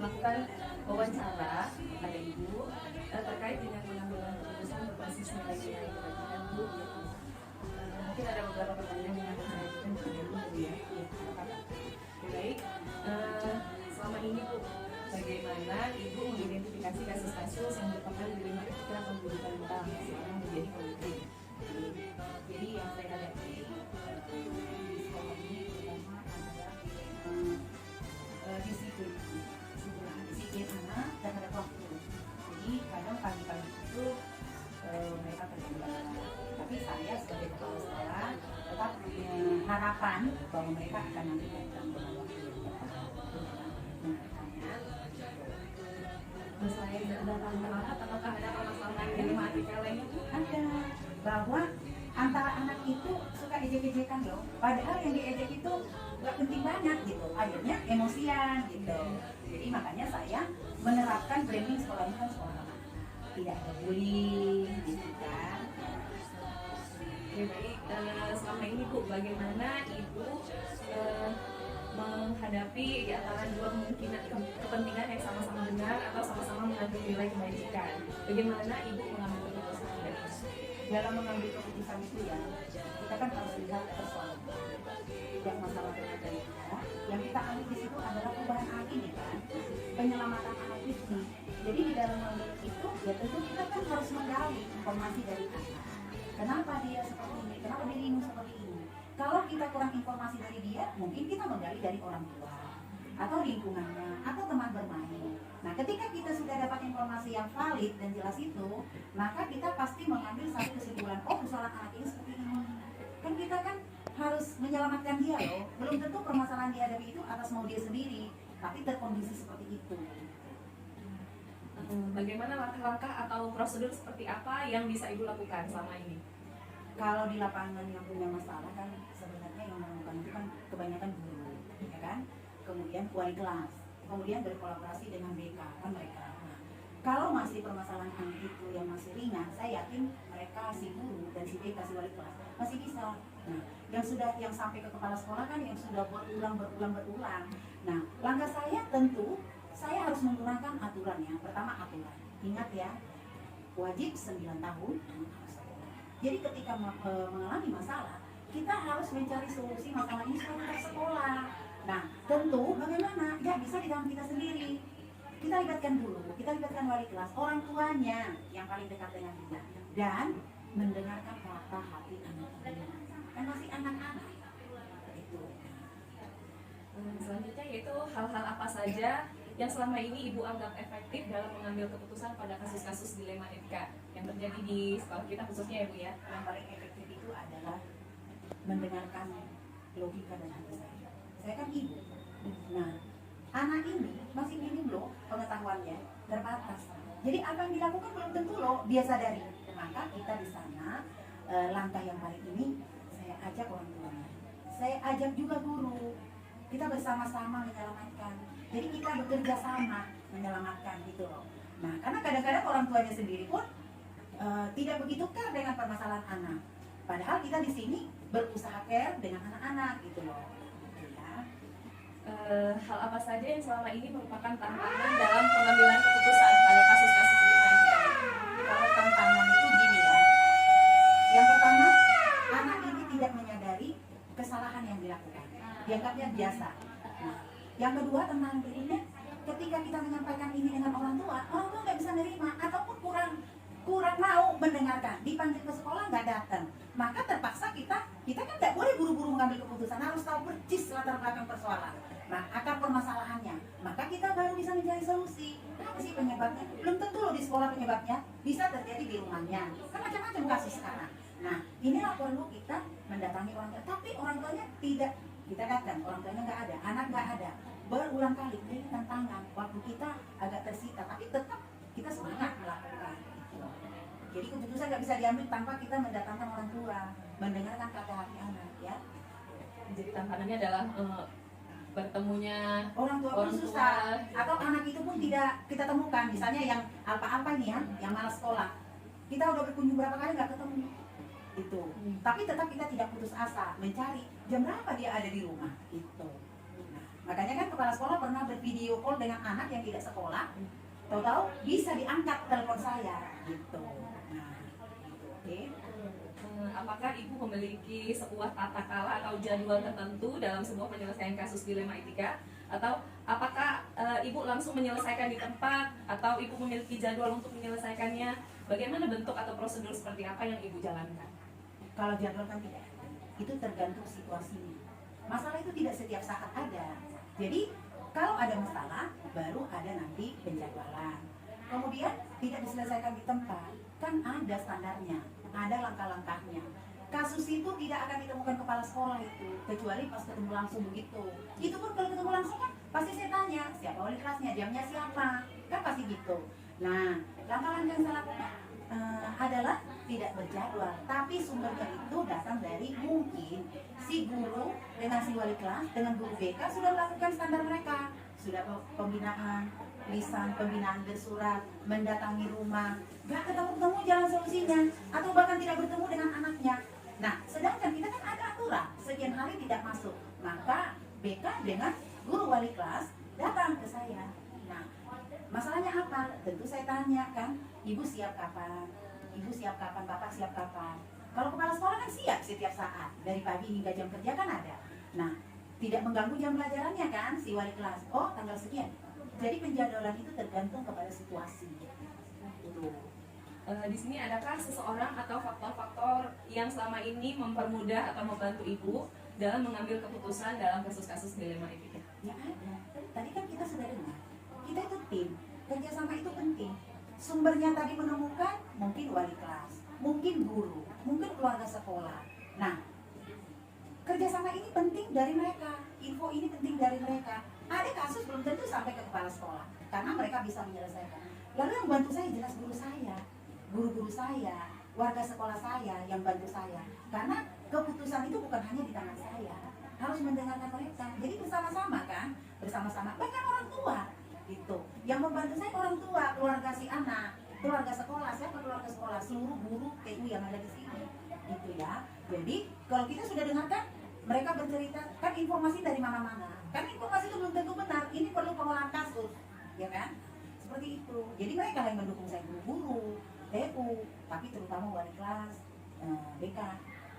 melakukan wawancara pada Ibu terkait dengan pengambilan keputusan berbasis nilai-nilai kebajikan Bu. Mungkin ada beberapa pertanyaan yang akan saya ajukan kepada Ibu ya. Baik, selama ini Bu, bagaimana Ibu mengidentifikasi kasus-kasus yang merupakan dilema etika pendidikan bank sekarang menjadi politik? Jadi yang saya hadapi di sekolah ini pertama adalah disiplin anak terhadap waktu. Jadi kadang pagi-pagi itu mereka terlambat. Tapi saya sebagai kepala sekolah tetap punya harapan bahwa mereka akan nanti datang dengan waktu yang tepat. Selain datang terlambat, apakah ada permasalahan dilematika lainnya? Ada, bahwa antara anak itu suka ejek-ejekan loh, padahal yang diejek itu gak penting banget gitu, akhirnya emosian gitu. Jadi makanya saya menerapkan branding sekolah ini kan sekolah anak, tidak ada bullying gitu kan. Oke, baik, selama ini Bu, bagaimana Ibu menghadapi di antara dua kemungkinan kepentingan yang sama-sama benar atau sama-sama mengandung nilai kebajikan? Bagaimana Ibu mengambil keputusan dari itu? Dalam mengambil keputusan itu ya, kita kan harus lihat persoalan. Tidak masalah dengan kita. Yang kita ambil di situ adalah perubahan anak ini kan, penyelamatan anak ini. Jadi di dalam mengambil itu, ya tentu kita kan harus menggali informasi dari anak. Kenapa dia seperti ini? Kenapa dia minum seperti ini? Kalau kita kurang informasi dari dia, mungkin kita menggali dari orang tua atau lingkungannya atau teman bermain. Nah, ketika kita sudah dapat informasi yang valid dan jelas itu, maka kita pasti mengambil satu kesimpulan, oh persoalan anak ini seperti ini. Kan kita kan harus menyelamatkan dia loh. Belum tentu permasalahan dihadapi itu atas mau dia sendiri, tapi terkondisi seperti itu. Bagaimana langkah-langkah atau prosedur seperti apa yang bisa Ibu lakukan selama ini? Kalau di lapangan yang punya masalah kan sebenarnya yang melakukan itu kan kebanyakan guru, ya kan? Kemudian wali kelas, kemudian berkolaborasi dengan BK kan mereka. Nah, kalau masih permasalahan anak itu yang masih ringan, saya yakin mereka si guru dan si BK si wali kelas masih bisa. Nah, yang sampai ke kepala sekolah kan yang sudah berulang. Nah, langkah saya tentu saya harus menggunakan aturan ya. Pertama aturan. Ingat ya, wajib 9 tahun. Jadi ketika mengalami masalah, kita harus mencari solusi masalah ini supaya tetap sekolah. Nah, tentu bagaimana? Ya bisa di dalam kita sendiri. Kita libatkan guru, kita libatkan wali kelas, orang tuanya yang paling dekat dengan kita, dan mendengarkan kata hati anak ini. Kan masih anak-anak. Itu. Selanjutnya yaitu hal-hal apa saja yang selama ini Ibu anggap efektif dalam mengambil keputusan pada kasus-kasus dilema etika yang terjadi di sekolah kita khususnya ya Bu ya? Yang paling efektif itu adalah mendengarkan logika dan hati saya. Saya kan ibu. Nah, anak ini masih minim loh pengetahuannya, terbatas. Jadi apa yang dilakukan belum tentu loh dia sadari. Maka kita di sana langkah yang paling ini saya ajak orang tuanya. Saya ajak juga guru. Kita bersama-sama menyelamatkan. Jadi kita bekerja sama menyelamatkan gitu loh. Nah, karena kadang-kadang orang tuanya sendiri pun tidak begitu care dengan permasalahan anak. Padahal kita di sini berusaha care dengan anak-anak gitu loh. Ya. Hal apa saja yang selama ini merupakan tantangan dalam pengambilan keputusan pada kasus-kasus ini? Kalau tantangan itu gini ya. Yang pertama, anak ini tidak menyadari kesalahan yang dilakukan. Dianggapnya biasa. Nah, yang kedua tentang dirinya, ketika kita menyampaikan ini dengan orang tua nggak bisa nerima ataupun kurang mau mendengarkan. Dipanggil ke sekolah nggak datang, maka terpaksa kita kan nggak boleh buru-buru mengambil keputusan, harus tahu persis latar belakang persoalan. Nah, akar permasalahannya, maka kita baru bisa mencari solusi. Apa sih penyebabnya? Belum tentu loh di sekolah penyebabnya, bisa terjadi di rumahnya. Kan macam-macam kasus sekarang. Nah, inilah perlu kita mendatangi orang tua, tapi orang tuanya tidak. Kita datang, orang tuanya nggak ada, anak nggak ada, berulang kali. Ini tantangan, waktu kita agak tersita, tapi tetap kita semangat melakukan. Jadi keputusan nggak bisa diambil tanpa kita mendatangkan orang tua, mendengarkan kata hati anak, ya. Jadi tantangannya adalah bertemunya orang tua pun susah, atau anak itu pun tidak kita temukan. Misalnya yang apa-apa nih ya, yang malas sekolah, kita udah berkunjung berapa kali nggak ketemu. Itu. Tapi tetap kita tidak putus asa mencari jam berapa dia ada di rumah gitu. Nah, Makanya kan kepala sekolah pernah bervideo call dengan anak yang tidak sekolah, tahu-tahu bisa diangkat telepon saya gitu. Nah, gitu, oke. Apakah ibu memiliki sebuah tata cara atau jadwal tertentu dalam sebuah penyelesaian kasus dilema etika, atau apakah ibu langsung menyelesaikan di tempat, atau ibu memiliki jadwal untuk menyelesaikannya? Bagaimana bentuk atau prosedur seperti apa yang ibu jalankan? Kalau jadwal kan tidak ada, itu tergantung situasinya. Masalah itu tidak setiap saat ada. Jadi kalau ada masalah baru ada nanti penjadwalan. Kemudian tidak diselesaikan di tempat, kan ada standarnya, ada langkah-langkahnya. Kasus itu tidak akan ditemukan kepala sekolah itu, kecuali pas ketemu langsung begitu. Itu pun kalau ketemu langsung kan pasti saya tanya, siapa wali kelasnya, jamnya siapa, kan pasti gitu. Nah, langkah-langkah yang saya lakukan adalah tidak berjadwal, tapi sumbernya itu datang dari mungkin si guru dengan si wali kelas dengan guru BK sudah melakukan standar mereka, sudah pembinaan lisan, pembinaan bersurat, mendatangi rumah, gak ketemu-ketemu jalan solusinya, atau bahkan tidak bertemu dengan anaknya. Nah, sedangkan kita kan ada aturan, sekian hari tidak masuk, maka BK dengan guru wali kelas datang ke saya. Nah, masalahnya apa? Tentu saya tanya kan, ibu siap kapan? Ibu siap kapan? Bapak siap kapan? Kalau kepala sekolah kan siap setiap saat, dari pagi hingga jam kerja kan ada. Nah, tidak mengganggu jam pelajarannya kan si wali kelas. Oh, tanggal sekian. Jadi penjadwalan itu tergantung kepada situasi. Itu. Di sini adakah seseorang atau faktor-faktor yang selama ini mempermudah atau membantu ibu dalam mengambil keputusan dalam kasus-kasus dilema etika? Ya ada. Tadi kan kita sudah dengar. Kita itu tim. Kerjasama itu penting. Sumbernya tadi menemukan mungkin wali kelas, mungkin guru, mungkin keluarga sekolah. Nah, kerjasama ini penting dari mereka. Info ini penting dari mereka. Ada kasus belum tentu sampai ke kepala sekolah, karena mereka bisa menyelesaikan. Lalu yang bantu saya jelas guru saya, guru-guru saya, warga sekolah saya yang bantu saya. Karena keputusan itu bukan hanya di tangan saya, harus mendengarkan mereka. Jadi bersama-sama kan, bersama-sama. Bahkan orang tua, itu. Yang membantu saya orang tua, keluarga si anak, keluarga sekolah, siapa keluarga sekolah, seluruh guru TU yang ada di sini, gitu ya. Jadi kalau kita sudah dengarkan, mereka bercerita, kan informasi dari mana-mana. Kan informasi itu belum tentu benar, ini perlu pengolahan kasus, ya kan? Seperti itu. Jadi mereka yang mendukung saya, guru-guru, TU, tapi terutama wali kelas, BK,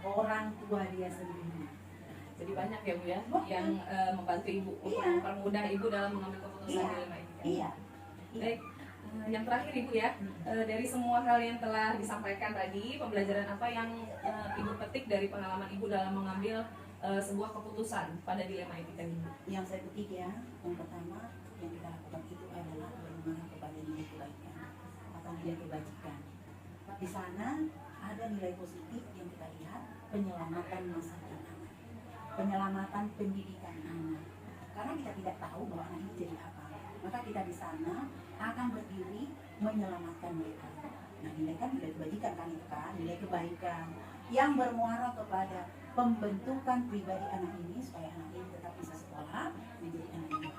orang tua dia sendiri. Jadi banyak ya Bu ya, yang membantu ibu untuk mempermudah ibu dalam mengambil keputusan dilema etika. Iya. Baik, yang terakhir ibu ya, dari semua hal yang telah disampaikan tadi, pembelajaran apa yang ibu petik dari pengalaman ibu dalam mengambil sebuah keputusan pada dilema etika ini? Yang saya petik ya, yang pertama yang kita lakukan itu adalah mengarah kepada nilai kebaikan atau nilai kebajikan. Di sana ada nilai positif yang kita lihat, penyelamatan masa depan anak, penyelamatan pendidikan anak. Karena kita tidak tahu bahwa anak ini jadi apa, maka kita di sana akan berdiri menyelamatkan mereka. Nah, nilai kan nilai kebajikan kan itu kan, nilai kebaikan yang bermuara kepada pembentukan pribadi anak ini supaya anak ini tetap bisa sekolah menjadi anak yang baik.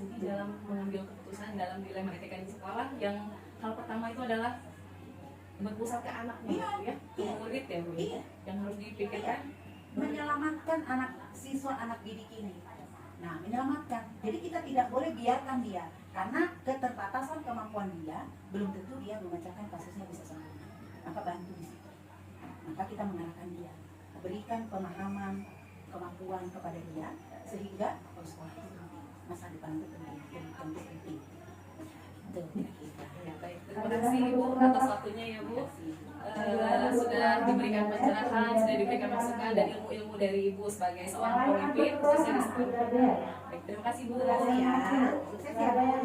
Jadi dalam mengambil keputusan dalam dilema etika di sekolah, yang hal pertama itu adalah berpusat ke anaknya, ya, ke murid ya Bu, yang harus dipikirkan menyelamatkan anak siswa, anak didik ini. Nah, menyelamatkan. Jadi kita tidak boleh biarkan dia, karena keterbatasan kemampuan dia belum tentu dia memecahkan kasusnya bisa sempurna. Maka bantu di situ. Maka kita mengarahkan dia, berikan pemahaman, kemampuan kepada dia, sehingga sekolah itu penting, masa depan itu penting. Itu kira-kira. Ya, baik. Terima kasih Ibu atas waktunya ya Bu. Sudah diberikan pencerahan, sudah diberikan masukan dan ilmu-ilmu dari Ibu sebagai seorang pemimpin khususnya di sekolah. Baik, terima kasih Bu. Terima kasih ya. Sukses ya Bu.